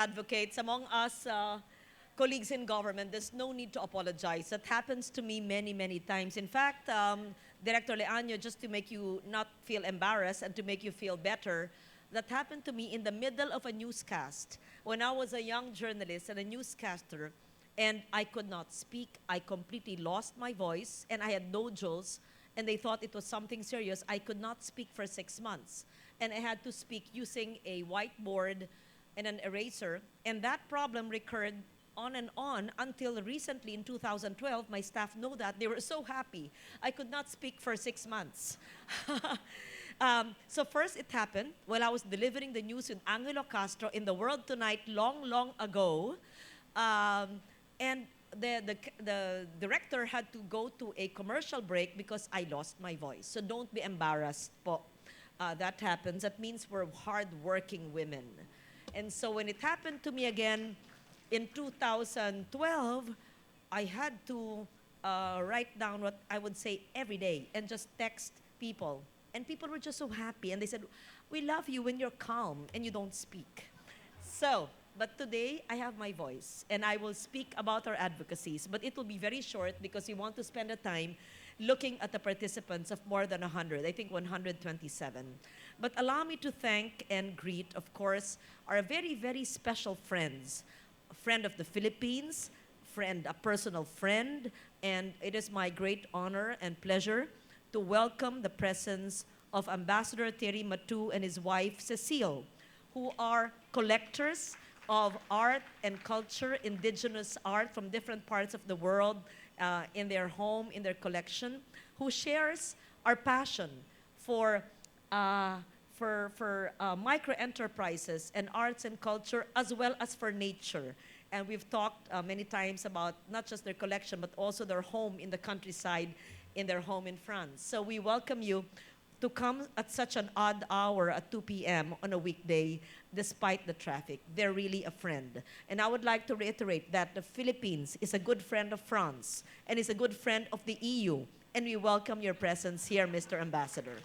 advocates, among us colleagues in government, there's no need to apologize. That happens to me many, many times. In fact, Director Leaño, just to make you not feel embarrassed and to make you feel better, that happened to me in the middle of a newscast when I was a young journalist and a newscaster, and I could not speak. I completely lost my voice, and I had nodules, and they thought it was something serious. I could not speak for 6 months, and I had to speak using a whiteboard and an eraser, and that problem recurred on and on until recently in 2012. My staff know that. They were so happy. I could not speak for 6 months. So first it happened while I was delivering the news in Angelo Castro in The World Tonight long, long ago. And the director had to go to a commercial break because I lost my voice. So don't be embarrassed po. That happens. That means we're hardworking women. And so when it happened to me again in 2012, I had to write down what I would say every day and just text people. And people were just so happy. And they said, we love you when you're calm and you don't speak. So, but today I have my voice and I will speak about our advocacies. But it will be very short because we want to spend the time looking at the participants of more than 100, I think 127. But allow me to thank and greet, of course, our very, very special friends. A friend of the Philippines, a personal friend, and it is my great honor and pleasure to welcome the presence of Ambassador Thierry Matu and his wife Cecile, who are collectors of art and culture, indigenous art from different parts of the world, in their home, in their collection, who shares our passion for micro enterprises and arts and culture, as well as for nature. And we've talked many times about not just their collection, but also their home in the countryside, in their home in France. So we welcome you to come at such an odd hour at 2 p.m. on a weekday, despite the traffic. They're really a friend. And I would like to reiterate that the Philippines is a good friend of France and is a good friend of the EU. And we welcome your presence here, Mr. Ambassador.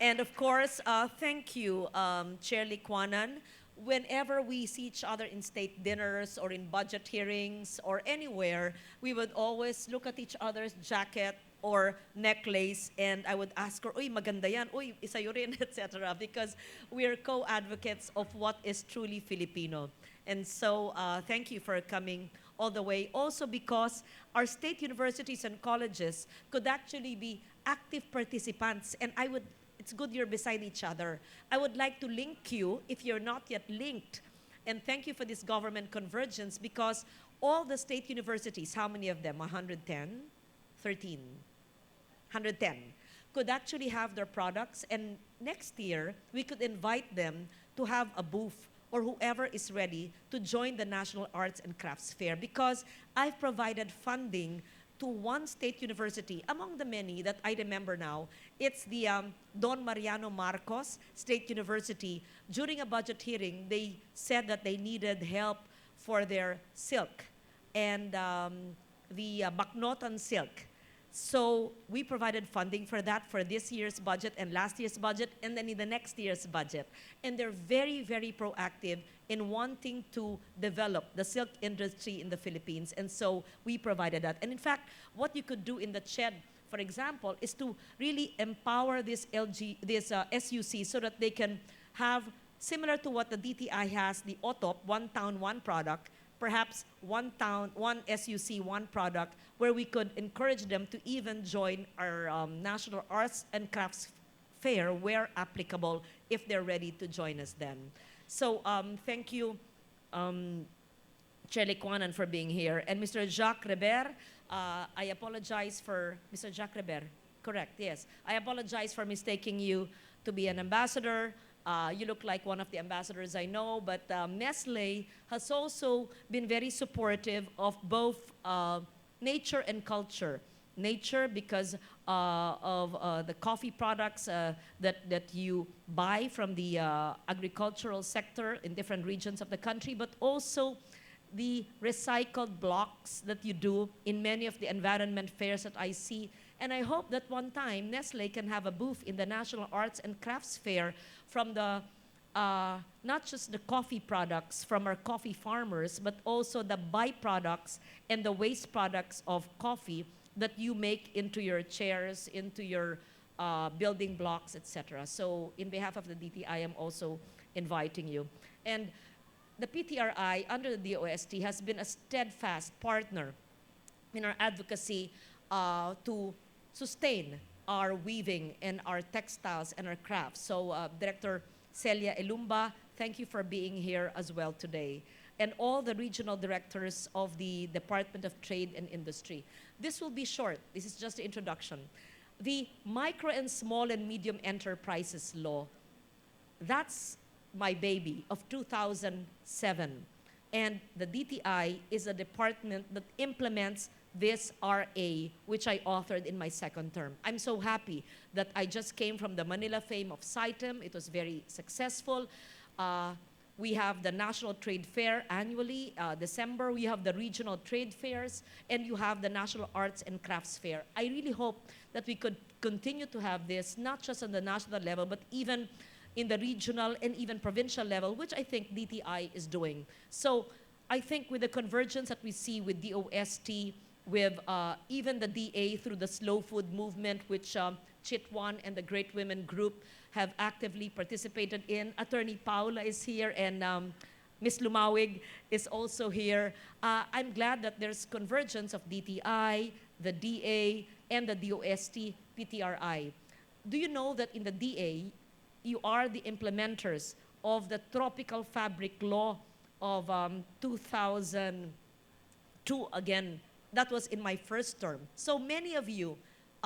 And of course, thank you, Chair Liquanan. Whenever we see each other in state dinners or in budget hearings or anywhere, we would always look at each other's jacket or necklace, and I would ask her, uy, maganda yan, uy, isayo rin, etc. Because we are co-advocates of what is truly Filipino. And so thank you for coming all the way. Also because our state universities and colleges could actually be active participants, and it's good you're beside each other. I would like to link you if you're not yet linked. And thank you for this government convergence because all the state universities, how many of them? 110? 13? 110 could actually have their products, and next year we could invite them to have a booth or whoever is ready to join the National Arts and Crafts Fair, because I've provided funding to one state university among the many that I remember now. It's the Don Mariano Marcos State University. During a budget hearing, they said that they needed help for their silk and the Baknotan silk. So we provided funding for that for this year's budget and last year's budget and then in the next year's budget. And they're very, very proactive in wanting to develop the silk industry in the Philippines. And so we provided that. And in fact, what you could do in the CHED, for example, is to really empower this SUC so that they can have, similar to what the DTI has, the OTOP, one town, one product, perhaps one town, one SUC, one product, where we could encourage them to even join our National Arts and Crafts Fair where applicable, if they're ready to join us then. So thank you, Chair Liquanan, for being here. And Mr. Jacques Reber, I apologize for, Mr. Jacques Reber, correct, yes. I apologize for mistaking you to be an ambassador. You look like one of the ambassadors I know, but Nestle has also been very supportive of both nature and culture. Nature because of the coffee products that you buy from the agricultural sector in different regions of the country, but also the recycled blocks that you do in many of the environment fairs that I see. And I hope that one time Nestle can have a booth in the National Arts and Crafts Fair from the not just the coffee products from our coffee farmers, but also the byproducts and the waste products of coffee that you make into your chairs, into your building blocks, etc. So in behalf of the DTI, I am also inviting you. And the PTRI under the DOST has been a steadfast partner in our advocacy to sustain our weaving and our textiles and our crafts. So Director Celia Elumba, thank you for being here as well today. And all the regional directors of the Department of Trade and Industry. This will be short. This is just the introduction. The Micro and Small and Medium Enterprises Law, that's my baby of 2007. And the DTI is a department that implements this RA, which I authored in my second term. I'm so happy that I just came from the Manila fame of CITEM. It was very successful. We have the National Trade Fair annually, December. We have the regional trade fairs, and you have the National Arts and Crafts Fair. I really hope that we could continue to have this, not just on the national level, but even in the regional and even provincial level, which I think DTI is doing. So I think with the convergence that we see with DOST, with even the DA through the slow food movement, which Chitwan and the Great Women Group have actively participated in. Attorney Paula is here, and Ms. Lumawig is also here. I'm glad that there's convergence of DTI, the DA, and the DOST PTRI. Do you know that in the DA, you are the implementers of the Tropical Fabric Law of 2002 again? That was in my first term. So many of you,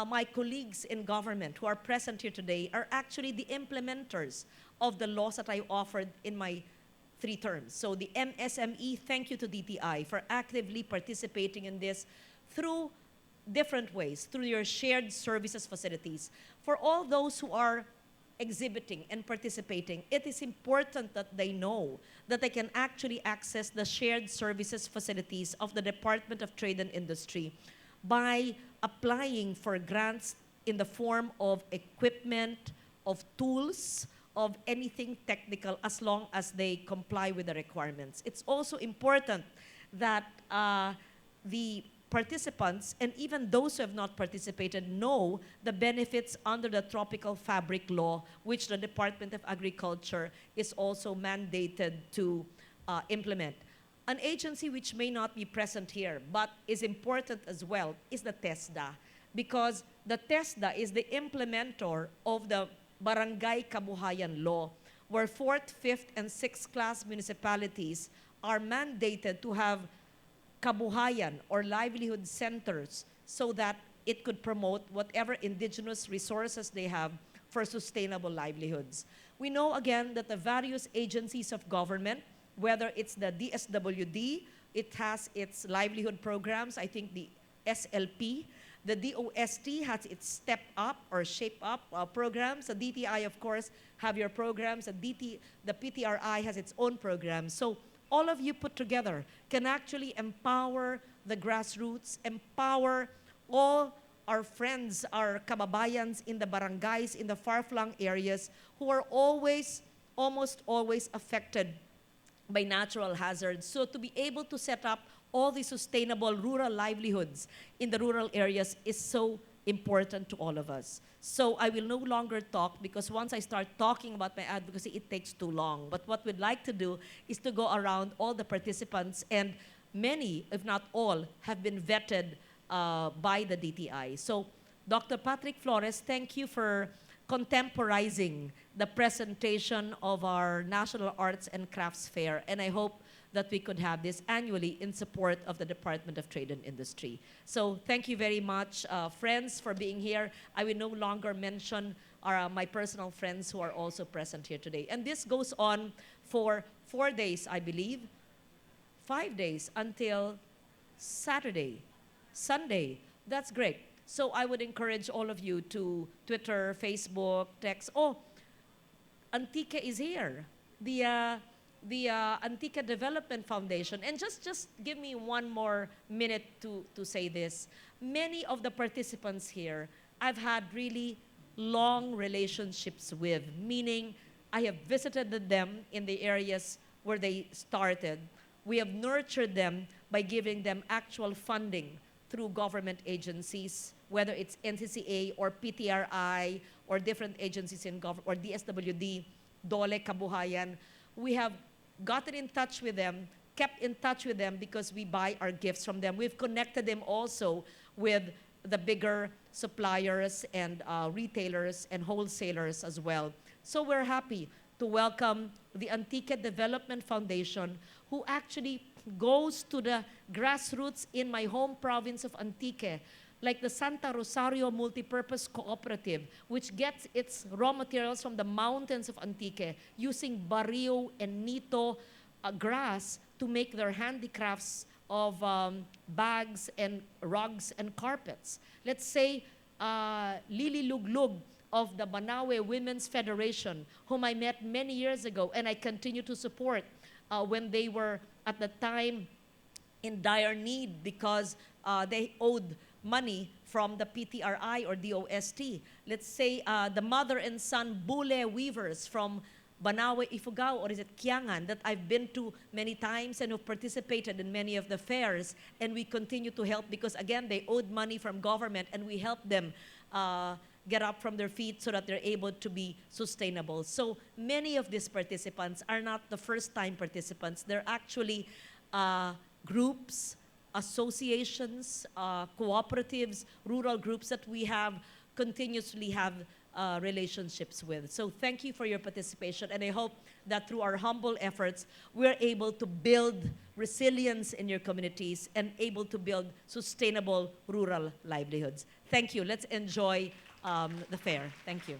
my colleagues in government who are present here today, are actually the implementers of the laws that I offered in my 3 terms. So the MSME, thank you to DTI for actively participating in this through different ways, through your shared services facilities. For all those who are exhibiting and participating, it is important that they know that they can actually access the shared services facilities of the Department of Trade and Industry by applying for grants in the form of equipment, of tools, of anything technical, as long as they comply with the requirements. It's also important that the participants, and even those who have not participated, know the benefits under the Tropical Fabric Law, which the Department of Agriculture is also mandated to implement. An agency which may not be present here, but is important as well, is the TESDA, because the TESDA is the implementer of the Barangay Kabuhayan Law, where 4th, 5th, and 6th class municipalities are mandated to have kabuhayan or livelihood centers so that it could promote whatever indigenous resources they have for sustainable livelihoods. We know again that the various agencies of government, whether it's the DSWD, it has its livelihood programs, I think the SLP, the DOST has its Step Up or Shape Up programs. The DTI, of course, have your programs. The PTRI has its own programs. So all of you put together can actually empower the grassroots, empower all our friends, our kababayans in the barangays, in the far-flung areas who are almost always affected by natural hazards. So to be able to set up all the sustainable rural livelihoods in the rural areas is so important to all of us. So I will no longer talk, because once I start talking about my advocacy, it takes too long. But what we'd like to do is to go around all the participants, and many, if not all, have been vetted by the DTI. So Dr. Patrick Flores, thank you for contemporizing the presentation of our National Arts and Crafts Fair, and I hope that we could have this annually in support of the Department of Trade and Industry. So thank you very much, friends, for being here. I will no longer mention my personal friends who are also present here today. And this goes on for 4 days, I believe, 5 days until Saturday, Sunday. That's great. So I would encourage all of you to Twitter, Facebook, text. Oh, Antique is here. The Antique Development Foundation. And just give me one more minute to say this. Many of the participants here I've had really long relationships with, meaning I have visited them in the areas where they started. We have nurtured them by giving them actual funding through government agencies, whether it's NCCA or PTRI or different agencies in government, or DSWD, Dole, Kabuhayan. We have gotten in touch with them, kept in touch with them because we buy our gifts from them. We've connected them also with the bigger suppliers and retailers and wholesalers as well. So we're happy to welcome the Antique Development Foundation, who actually goes to the grassroots in my home province of Antique, like the Santa Rosario Multipurpose Cooperative, which gets its raw materials from the mountains of Antique using barrio and nito grass to make their handicrafts of bags and rugs and carpets. Let's say Lili Luglug of the Banawe Women's Federation, whom I met many years ago and I continue to support when they were at the time in dire need because they owed money from the PTRI or DOST. Let's say the mother and son Bule weavers from Banawe, Ifugao, or is it Kiangan, that I've been to many times and have participated in many of the fairs, and we continue to help because, again, they owed money from government, and we help them get up from their feet so that they're able to be sustainable. So many of these participants are not the first-time participants. They're actually groups, associations, cooperatives, rural groups that we have continuously have relationships with. So thank you for your participation, and I hope that through our humble efforts, we're able to build resilience in your communities and able to build sustainable rural livelihoods. Thank you. Let's enjoy the fair. Thank you.